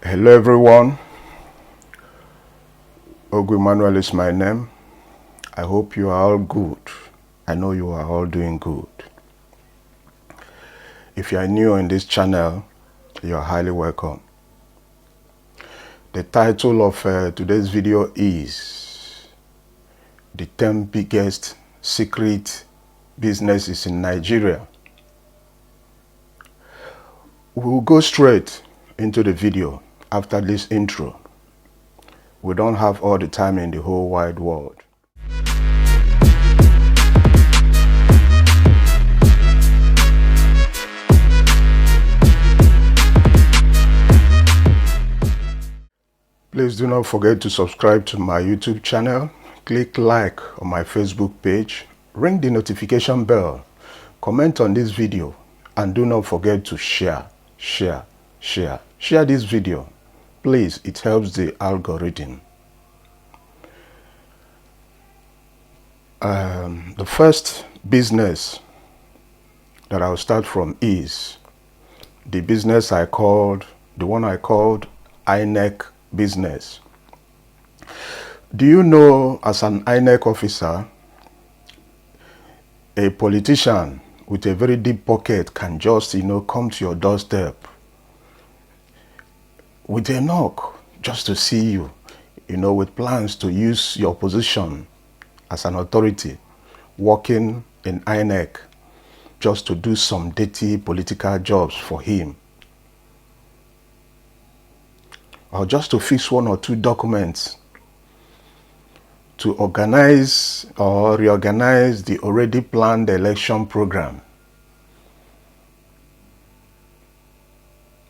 Hello everyone, Ogu Emmanuel is my name. I hope you are all good. I know you are all doing good. If you are new on this channel, you are highly welcome. The title of today's video is The 10 Biggest Secret Businesses in Nigeria. We will go straight into the video after this intro. We don't have all the time in the whole wide world. Please do not forget to subscribe to my YouTube channel, click like on my Facebook page, ring the notification bell, comment on this video, and do not forget to share this video. Please, it helps the algorithm. The first business that I'll start from is the business the one I called INEC business. Do you know, as an INEC officer, a politician with a very deep pocket can just, come to your doorstep with a knock just to see you, with plans to use your position as an authority working in INEC just to do some dirty political jobs for him, or just to fix one or two documents to organize or reorganize the already planned election program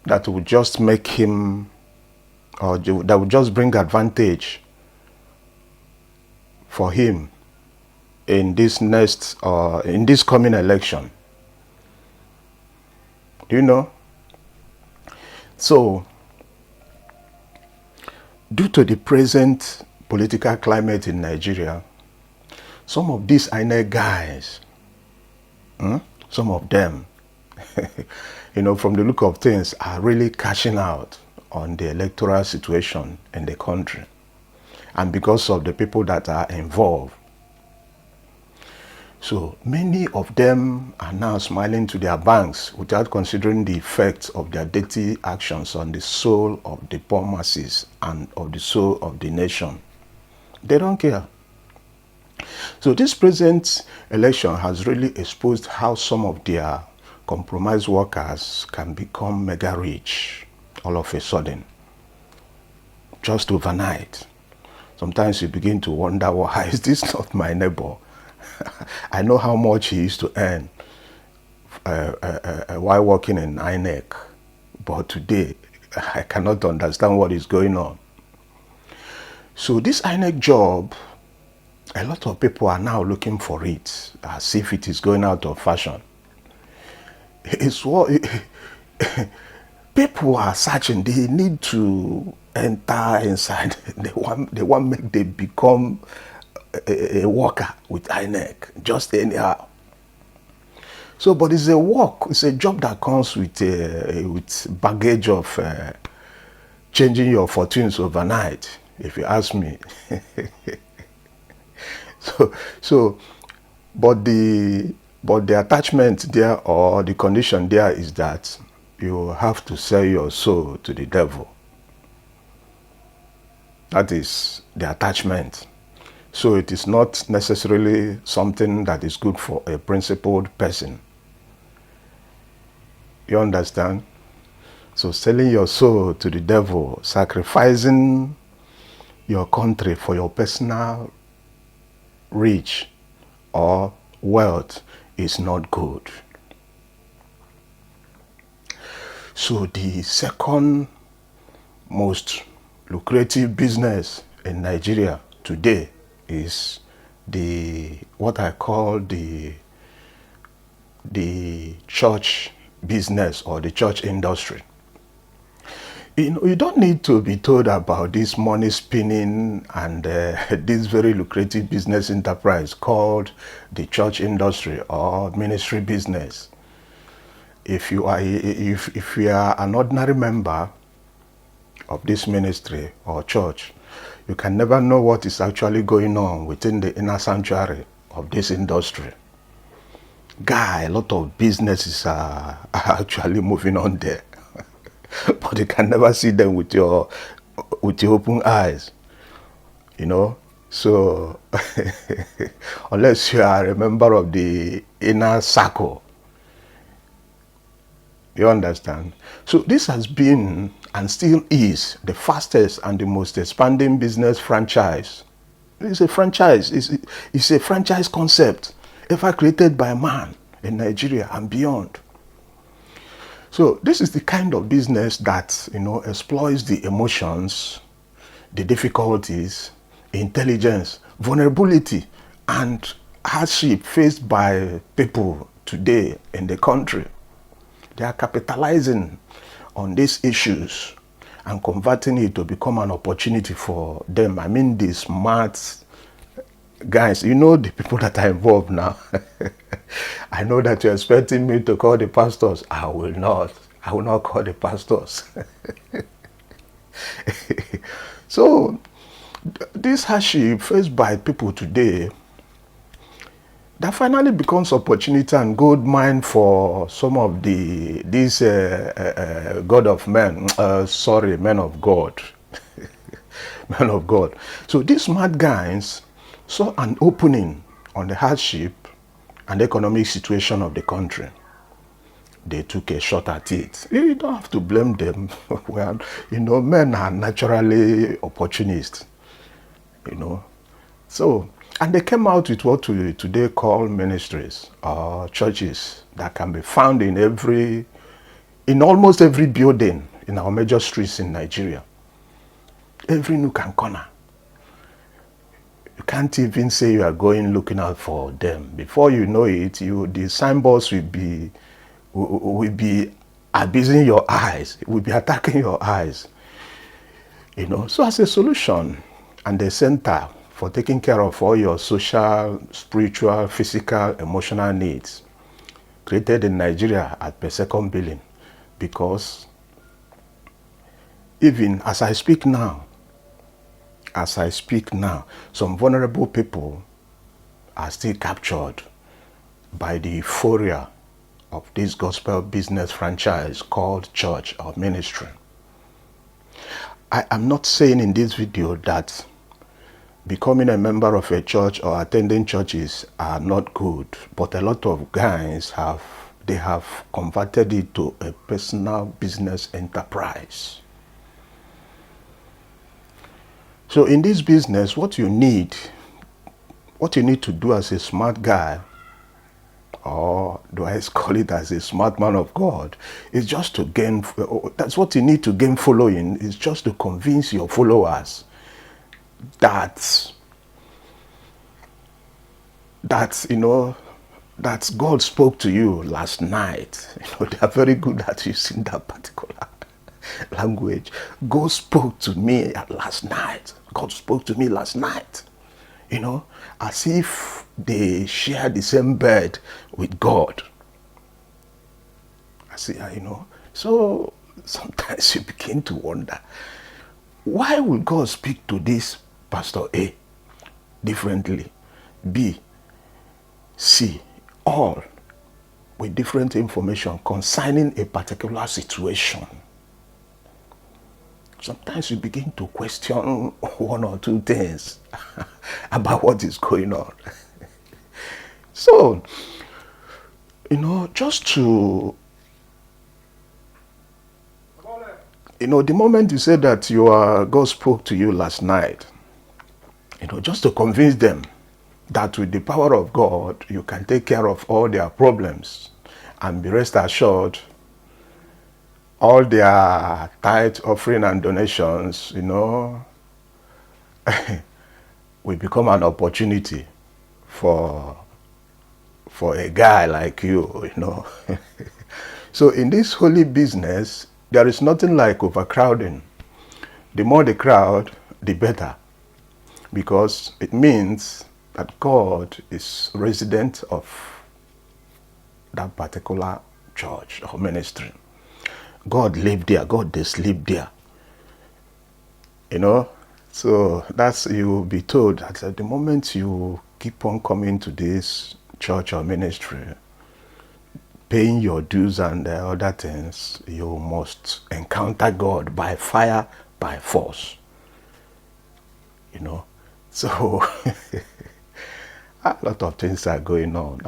that would just make him, or that would just bring advantage for him in this coming election. Do you know? So, due to the present political climate in Nigeria, some of these INEC guys, some of them, from the look of things, are really cashing out on the electoral situation in the country, and because of the people that are involved. So many of them are now smiling to their banks without considering the effects of their dirty actions on the soul of the poor masses and of the soul of the nation. They don't care. So this present election has really exposed how some of their compromised workers can become mega rich all of a sudden, just overnight. Sometimes you begin to wonder, why is this not my neighbor? I know how much he used to earn while working in INEC, but today I cannot understand what is going on. So this INEC job, a lot of people are now looking for it as if it is going out of fashion. It's what people are searching. They need to enter inside. They want make they become a worker with INEC, just anyhow. So, but it's a work, it's a job that comes with baggage of changing your fortunes overnight, if you ask me. But the attachment there, or the condition there, is that you have to sell your soul to the devil. That is the attachment. So it is not necessarily something that is good for a principled person. You understand? So selling your soul to the devil, sacrificing your country for your personal reach or wealth is not good. So the second most lucrative business in Nigeria today is what I call the church business, or the church industry. You don't need to be told about this money spinning and this very lucrative business enterprise called the church industry or ministry business. If you are an ordinary member of this ministry or church, you can never know what is actually going on within the inner sanctuary of this industry. Guy, a lot of businesses are actually moving on there. But you can never see them with your open eyes, you know. So unless you are a member of the inner circle, you understand? So this has been and still is the fastest and the most expanding business franchise. It's a franchise. It's a franchise concept ever created by man in Nigeria and beyond. So this is the kind of business that, exploits the emotions, the difficulties, intelligence, vulnerability, and hardship faced by people today in the country. They are capitalizing on these issues and converting it to become an opportunity for them. I mean, the smart guys, the people that are involved now. I know that you're expecting me to call the pastors. I will not call the pastors. So, this hardship faced by people today, that finally becomes opportunity and gold mine for some of these God of men, men of God. Men of God. So these smart guys saw an opening on the hardship and economic situation of the country. They took a shot at it. You don't have to blame them. Well, men are naturally opportunists, So, and they came out with what we today call ministries or churches that can be found in almost every building in our major streets in Nigeria. Every nook and corner. You can't even say you are going looking out for them. Before you know it, the signboards will be abusing your eyes, will be attacking your eyes. So as a solution and a center for taking care of all your social, spiritual, physical, emotional needs, created in Nigeria at per second billing, because even as I speak now, some vulnerable people are still captured by the euphoria of this gospel business franchise called church or ministry. I am not saying in this video that becoming a member of a church or attending churches are not good, but a lot of guys have converted it to a personal business enterprise. So in this business, what you need to do as a smart guy, or do I call it as a smart man of God, is just to gain, that's what you need to gain following, is just to convince your followers that God spoke to you last night. They are very good at using that particular language. God spoke to me last night. God spoke to me last night. As if they share the same bed with God. So sometimes you begin to wonder, why will God speak to this Pastor A differently, B, C, all with different information concerning a particular situation? Sometimes you begin to question one or two things about what is going on. So, just to, the moment you say that God spoke to you last night, just to convince them that with the power of God, you can take care of all their problems and be rest assured all their tithe, offering, and donations, will become an opportunity for a guy like you, So in this holy business, there is nothing like overcrowding. The more the crowd, the better. Because it means that God is resident of that particular church or ministry. God live there. God they sleep there. You know, so that's, you will be told that at the moment you keep on coming to this church or ministry, paying your dues and other things, you must encounter God by fire, by force. You know, so a lot of things are going on.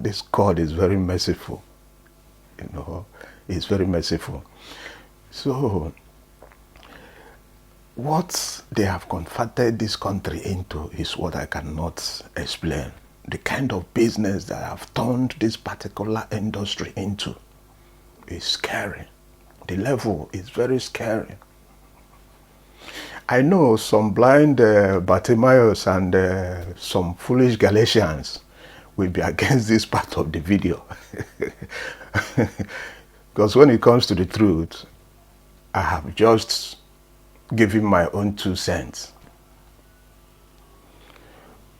This God is very merciful. You know, He's very merciful. So, what they have converted this country into is what I cannot explain. The kind of business that have turned this particular industry into is scary. The level is very scary. I know some blind Bartimaeus and some foolish Galatians will be against this part of the video. Because when it comes to the truth, I have just given my own 2 cents.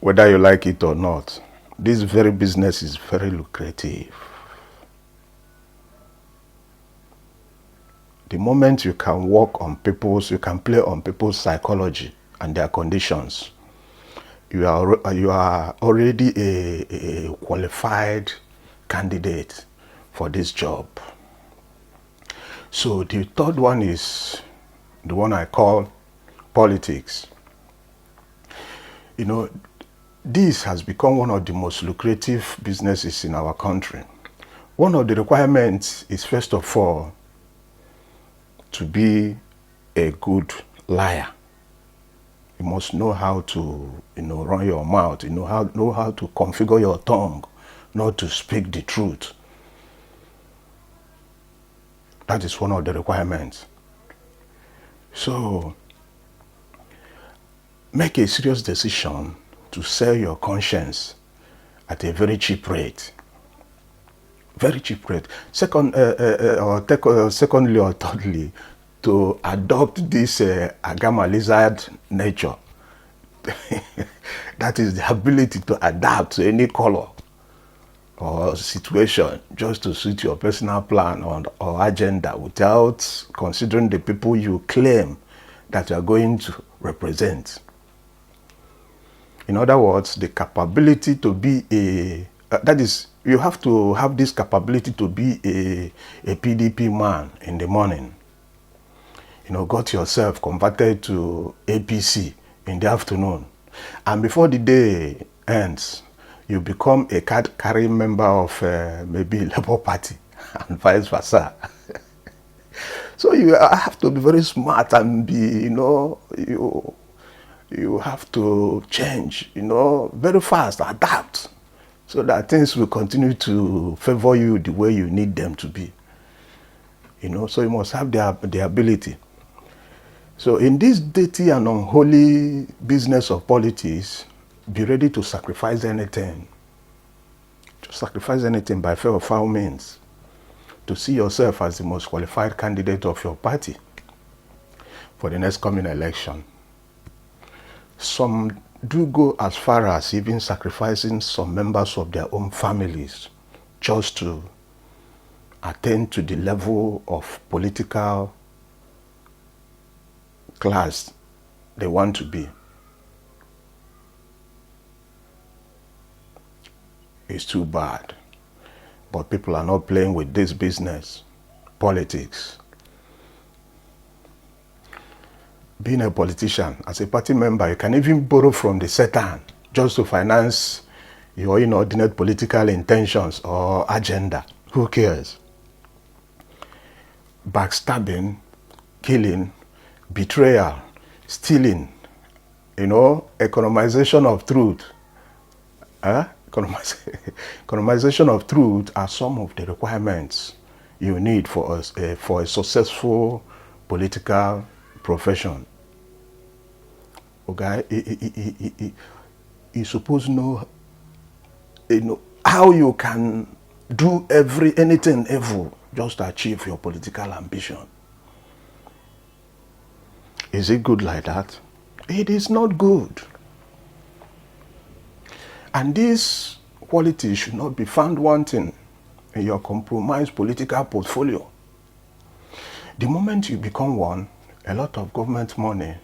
Whether you like it or not, this very business is very lucrative. The moment you can work on people's, you can play on people's psychology and their conditions, you are already a qualified candidate for this job. So the third one is the one I call politics. You know, this has become one of the most lucrative businesses in our country. One of the requirements is, first of all, to be a good liar. You must know how to, run your mouth. Know how to configure your tongue, not to speak the truth. That is one of the requirements. So, make a serious decision to sell your conscience at a very cheap rate. Very cheap rate. Secondly or thirdly, to adopt this agama lizard nature. That is the ability to adapt to any color or situation just to suit your personal plan or agenda without considering the people you claim that you are going to represent. In other words, the capability to be that is, you have to have this capability to be a PDP man in the morning. Got yourself converted to APC in the afternoon. And before the day ends, you become a card-carrying member of maybe Labour Party and vice versa. So you have to be very smart and be, you have to change, very fast, adapt, so that things will continue to favor you the way you need them to be. So you must have the ability. So in this dirty and unholy business of politics, be ready to sacrifice anything. To sacrifice anything by fair or foul means. To see yourself as the most qualified candidate of your party for the next coming election. Some do go as far as even sacrificing some members of their own families just to attain to the level of political class they want to be. It's too bad. But people are not playing with this business, politics. Being a politician, as a party member, you can even borrow from the Satan just to finance your inordinate political intentions or agenda. Who cares? Backstabbing, killing, betrayal, stealing, economization of truth. Economization of truth are some of the requirements you need for a successful political profession. Okay, you suppose know how you can do anything evil just to achieve your political ambition. Is it good like that? It is not good. And this quality should not be found wanting in your compromised political portfolio. The moment you become one, a lot of government money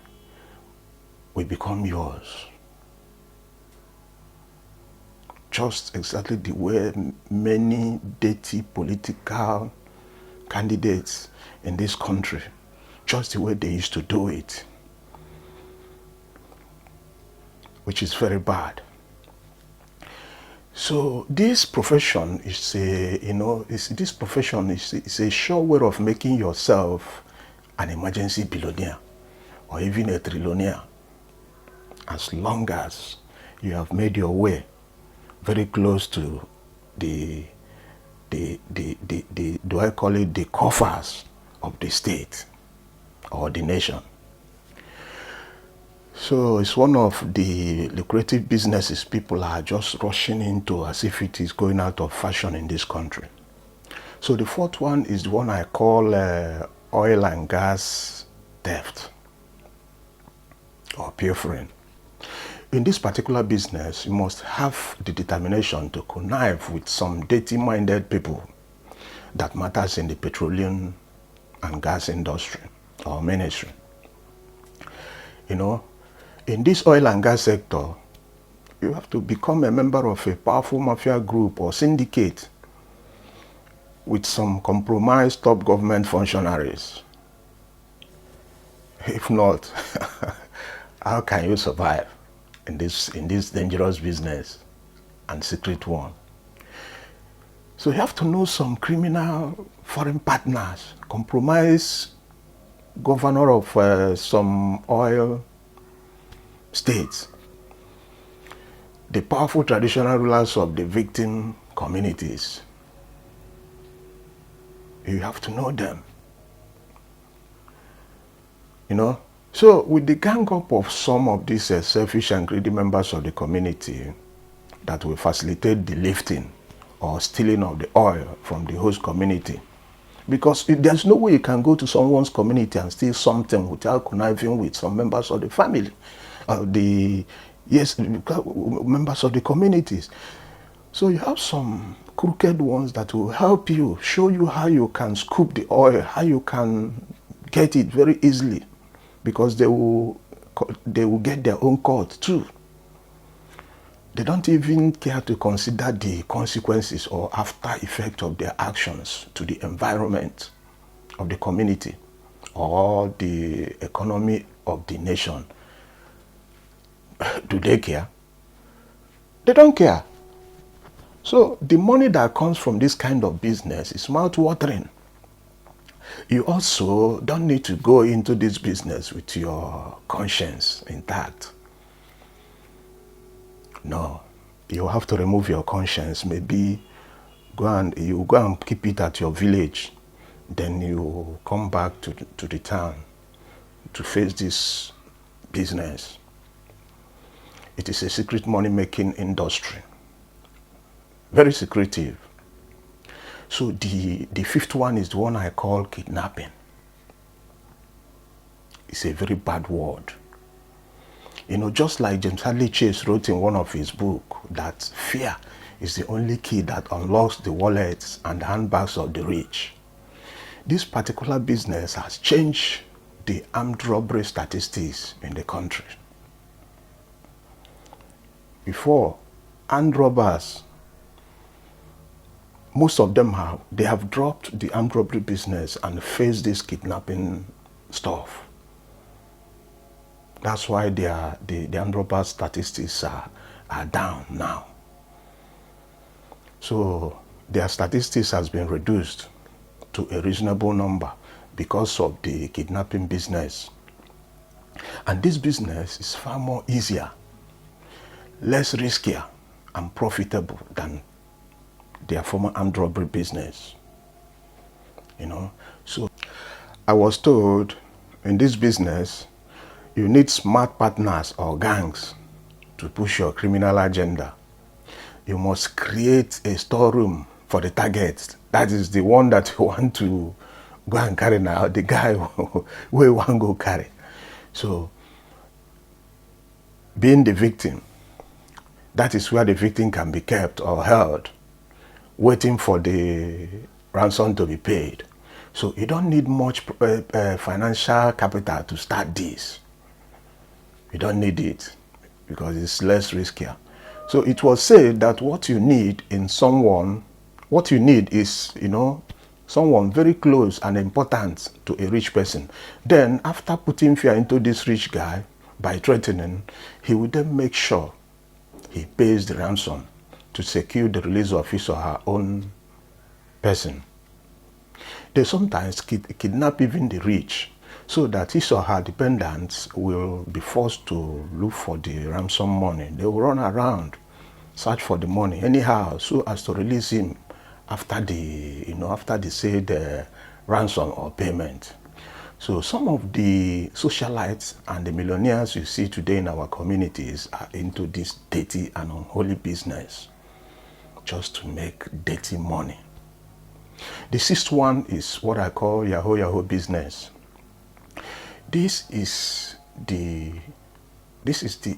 will become yours. Just exactly the way many dirty political candidates in this country, just the way they used to do it, which is very bad. So this profession is a sure way of making yourself an emergency billionaire or even a trillionaire, as long as you have made your way very close to the do I call it the coffers of the state or the nation. So it's one of the lucrative businesses people are just rushing into as if it is going out of fashion in this country. So the fourth one is the one I call oil and gas theft or pilfering. In this particular business, you must have the determination to connive with some dirty-minded people that matters in the petroleum and gas industry or ministry. In this oil and gas sector, you have to become a member of a powerful mafia group or syndicate with some compromised top government functionaries. If not, how can you survive in this dangerous business and secret one? So you have to know some criminal foreign partners, compromised governor of some oil states, the powerful traditional rulers of the victim communities. You have to know them. So with the gang up of some of these selfish and greedy members of the community that will facilitate the lifting or stealing of the oil from the host community, because there's no way you can go to someone's community and steal something without conniving with some members of the family, members of the communities. So you have some crooked ones that will help you, show you how you can scoop the oil, how you can get it very easily, because they will get their own cut too. They don't even care to consider the consequences or after effect of their actions to the environment of the community or the economy of the nation. Do they care? They don't care. So the money that comes from this kind of business is mouth-watering. You also don't need to go into this business with your conscience intact. No, you have to remove your conscience. Maybe you go and keep it at your village. Then you come back to the town to face this business. It is a secret money-making industry. Very secretive. So the fifth one is the one I call kidnapping. It's a very bad word. Just like James Hadley Chase wrote in one of his books that fear is the only key that unlocks the wallets and handbags of the rich. This particular business has changed the armed robbery statistics in the country. Before, armed robbers, most of them have dropped the armed robbery business and faced this kidnapping stuff. That's why the armed robber statistics are down now. So their statistics has been reduced to a reasonable number because of the kidnapping business. And this business is far more easier, less riskier and profitable than their former armed robbery business. So I was told in this business, you need smart partners or gangs to push your criminal agenda. You must create a storeroom for the target. That is the one that you want to go and carry now, the guy where you want to go carry. So, being the victim, that is where the victim can be kept or held, waiting for the ransom to be paid. So you don't need much financial capital to start this. You don't need it because it's less riskier. So it was said that what you need is, someone very close and important to a rich person. Then after putting fear into this rich guy by threatening, he would then make sure he pays the ransom to secure the release of his or her own person. They sometimes kidnap even the rich so that his or her dependents will be forced to look for the ransom money. They will run around, search for the money anyhow so as to release him after the said ransom or payment. So some of the socialites and the millionaires you see today in our communities are into this dirty and unholy business just to make dirty money. The sixth one is what I call Yahoo business. This is the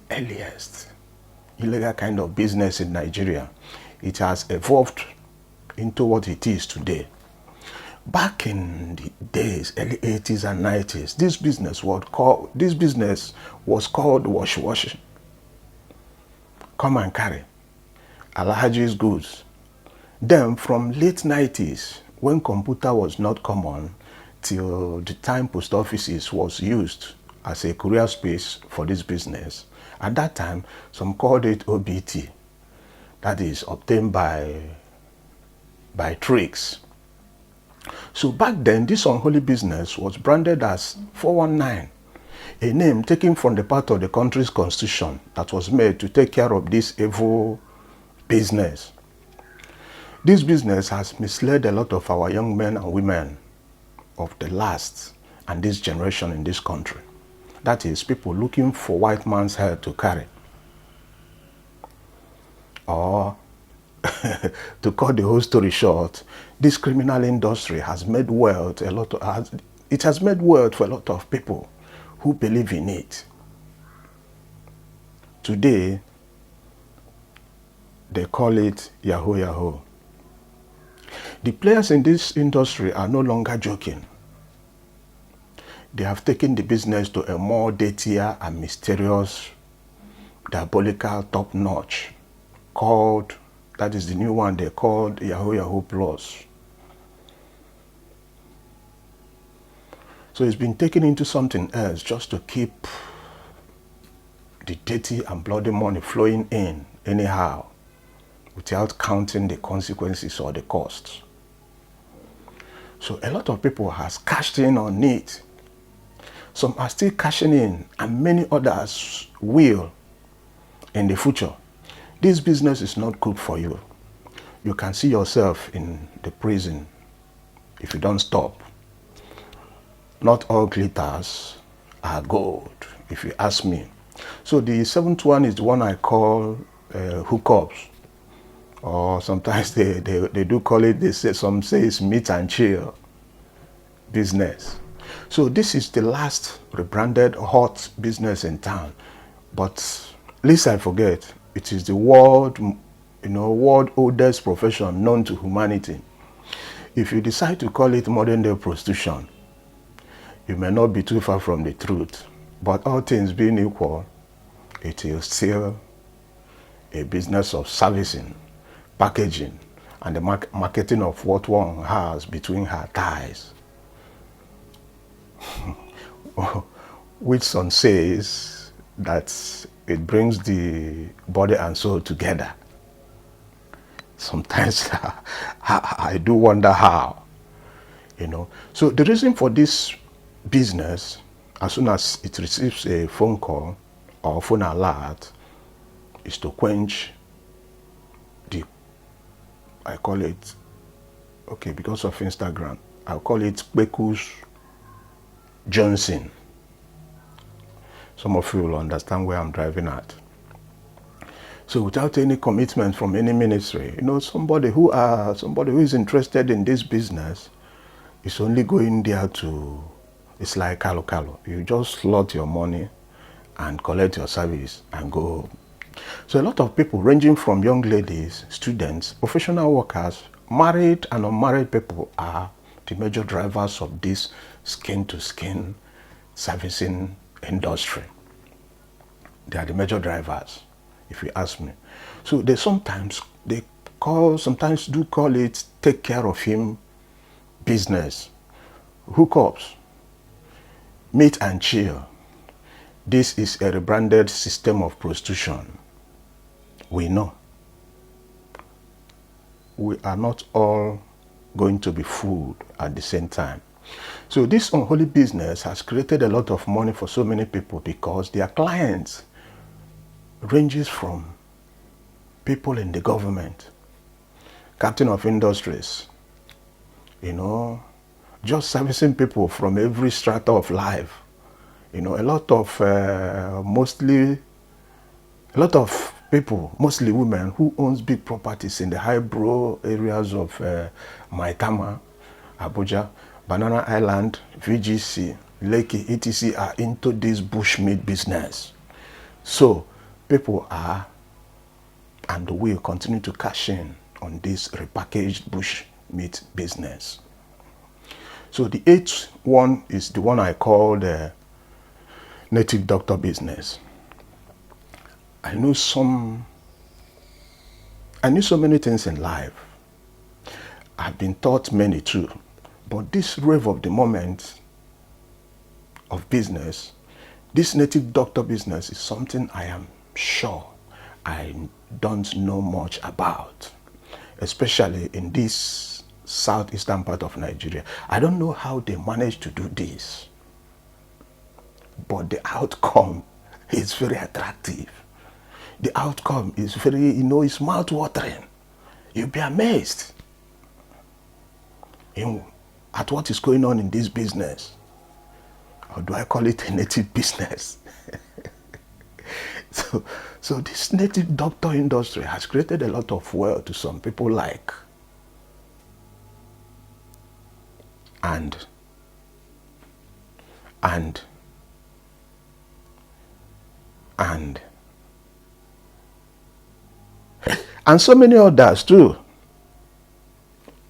earliest illegal kind of business in Nigeria. It has evolved into what it is today. Back in the days, early 80s and 90s, this business was called wash. Come and carry. Alhaji's goods. Then from late 90s, when computer was not common, till the time post offices was used as a courier space for this business. At that time, some called it OBT, that is obtained by tricks. So back then, this unholy business was branded as 419, a name taken from the part of the country's constitution that was made to take care of this evil business. This business has misled a lot of our young men and women of the last and this generation in this country. That is, people looking for white man's head to carry. Or, to cut the whole story short, this criminal industry has made wealth it has made wealth for a lot of people who believe in it. Today, they call it Yahoo. The players in this industry are no longer joking. They have taken the business to a more dirtier and mysterious, diabolical top-notch that is the new one they called Yahoo Plus. So it's been taken into something else just to keep the dirty and bloody money flowing in anyhow, without counting the consequences or the costs. So a lot of people has cashed in on it. Some are still cashing in, and many others will in the future. This business is not good for you. You can see yourself in the prison if you don't stop. Not all glitters are gold, if you ask me. So the seventh one is the one I call hookups. Or sometimes they do call it, some say it's meet and chill business. So this is the last rebranded hot business in town. But lest I forget, it is the world oldest profession known to humanity. If you decide to call it modern day prostitution, you may not be too far from the truth. But all things being equal, it is still a business of servicing, packaging, and the marketing of what one has between her thighs. Which some says that it brings the body and soul together. Sometimes I do wonder how, So the reason for this business, as soon as it receives a phone call or phone alert, is to quench I call it, because of Instagram, I'll call it Bekus Johnson. Some of you will understand where I'm driving at. So without any commitment from any ministry, somebody who is interested in this business is only going there it's like Kalo. You just slot your money and collect your service and go home. So a lot of people, ranging from young ladies, students, professional workers, married and unmarried people, are the major drivers of this skin-to-skin servicing industry. They are the major drivers, if you ask me. So sometimes do call it take care of him business, hookups, meet and chill. This is a rebranded system of prostitution. We know. We are not all going to be fooled at the same time. So this unholy business has created a lot of money for so many people because their clients ranges from people in the government, captain of industries, just servicing people from every strata of life. A lot of people, mostly women, who owns big properties in the highbrow areas of Maitama, Abuja, Banana Island, VGC, Lekki, etc. are into this bushmeat business. So people are and will continue to cash in on this repackaged bushmeat business. So the eighth one is the one I call the native doctor business. I knew so many things in life. I've been taught many too. But this rave of the moment of business, this native doctor business is something I am sure I don't know much about, especially in this southeastern part of Nigeria. I don't know how they manage to do this, but the outcome is very attractive. The outcome is very, it's mouth-watering. You'll be amazed at what is going on in this business. Or do I call it a native business? So this native doctor industry has created a lot of wealth to some people like. And so many others too.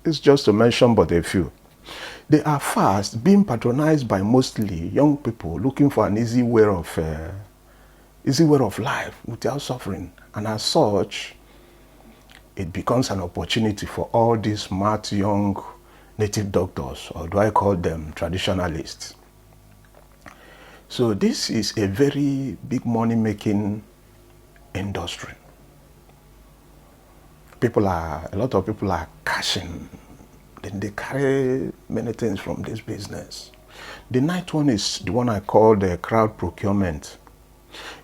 It's just to mention but a few. They are fast being patronized by mostly young people looking for an easy way of life without suffering. And as such, it becomes an opportunity for all these smart young native doctors, or do I call them traditionalists. So this is a very big money-making industry. A lot of people are cashing. Then they carry many things from this business. The ninth one is the one I call the crowd procurement.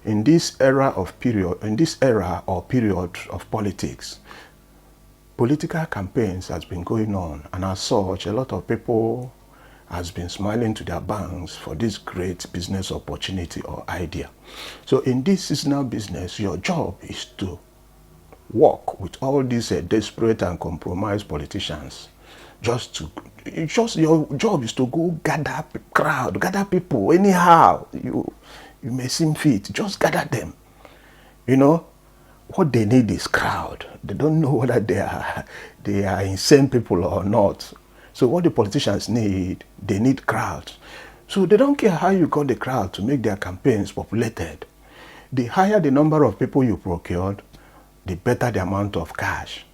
In this era or period of politics, political campaigns has been going on, and as such, a lot of people has been smiling to their banks for this great business opportunity or idea. So in this seasonal business, your job is to work with all these desperate and compromised politicians. Your job is to go gather crowd, gather people anyhow you may seem fit. Just gather them. What they need is crowd. They don't know whether they are insane people or not. So what the politicians need, they need crowds. So they don't care how you got the crowd to make their campaigns populated. The higher the number of people you procured, the better the amount of cash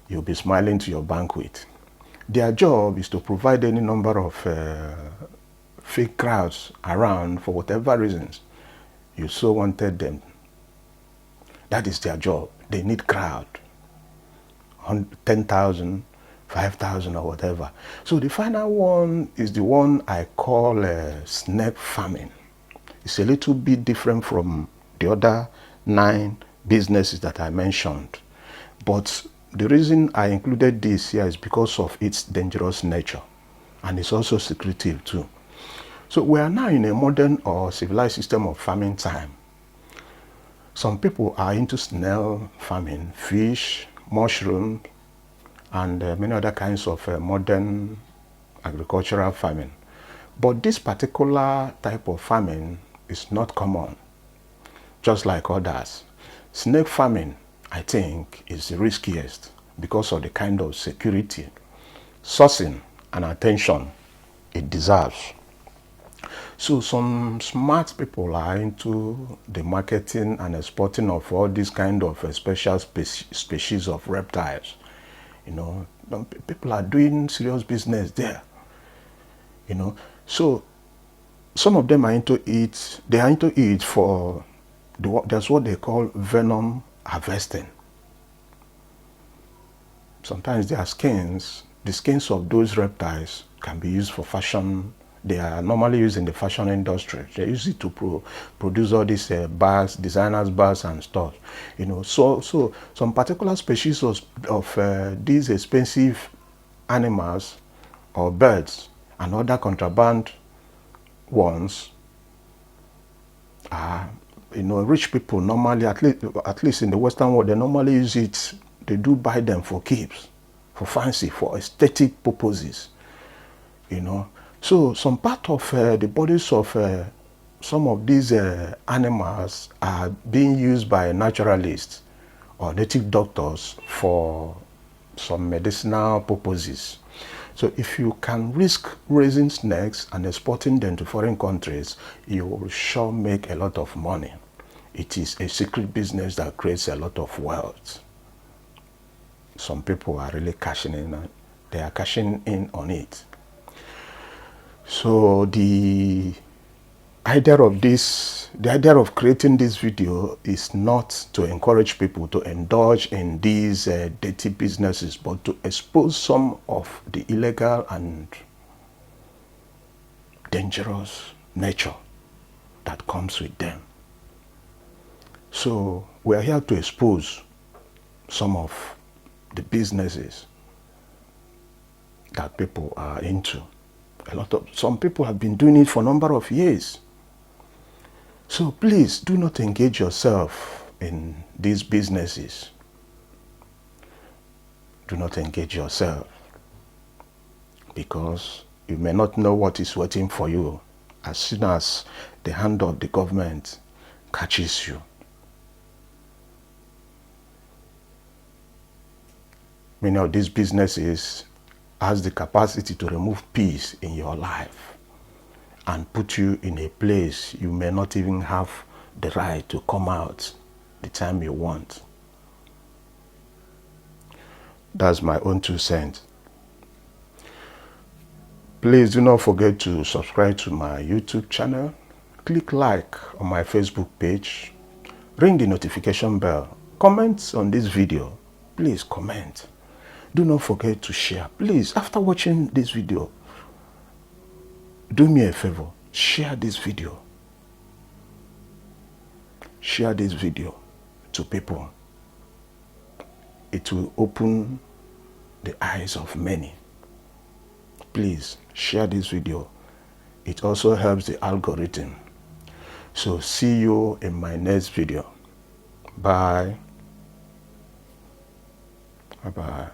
you'll be smiling to your bank with. Their job is to provide any number of fake crowds around for whatever reasons you so wanted them. That is their job. They need crowd. 10,000, 5,000 or whatever. So the final one is the one I call snake farming. It's a little bit different from the other 9 businesses that I mentioned. But the reason I included this here is because of its dangerous nature. And it's also secretive too. So we are now in a modern or civilized system of farming time. Some people are into snail farming, fish, mushroom, and many other kinds of modern agricultural farming. But this particular type of farming is not common, just like others. Snake farming, I think, is the riskiest because of the kind of security, sourcing, and attention it deserves. So some smart people are into the marketing and exporting of all these kind of special species of reptiles. You know, people are doing serious business there. You know, so some of them are into it. They are into it for that's what they call venom harvesting. Sometimes their skins, the skins of those reptiles, can be used for fashion. They are normally used in the fashion industry. They use it to produce all these bags, designers bags and stuff. You know, so some particular species of these expensive animals or birds and other contraband ones are, you know, rich people normally, at least in the Western world, they normally use it. They do buy them for keeps, for fancy, for aesthetic purposes. You know, so some part of the bodies of some of these animals are being used by naturalists or native doctors for some medicinal purposes. So if you can risk raising snakes and exporting them to foreign countries, you will sure make a lot of money. It is a secret business that creates a lot of wealth. Some people are really cashing in. They are cashing in on it. So the idea of creating this video is not to encourage people to indulge in these dirty businesses, but to expose some of the illegal and dangerous nature that comes with them. So we are here to expose some of the businesses that people are into. Some people have been doing it for a number of years. So please do not engage yourself in these businesses. Do not engage yourself, because you may not know what is waiting for you as soon as the hand of the government catches you. Many of these businesses has the capacity to remove peace in your life and put you in a place you may not even have the right to come out the time you want. That's my own 2 cents. Please do not forget to subscribe to my YouTube channel. Click like on my Facebook page. Ring the notification bell. Comment on this video. Please comment. Do not forget to share. Please, after watching this video, do me a favor. Share this video. Share this video to people. It will open the eyes of many. Please share this video. It also helps the algorithm. So see you in my next video. Bye. Bye-bye.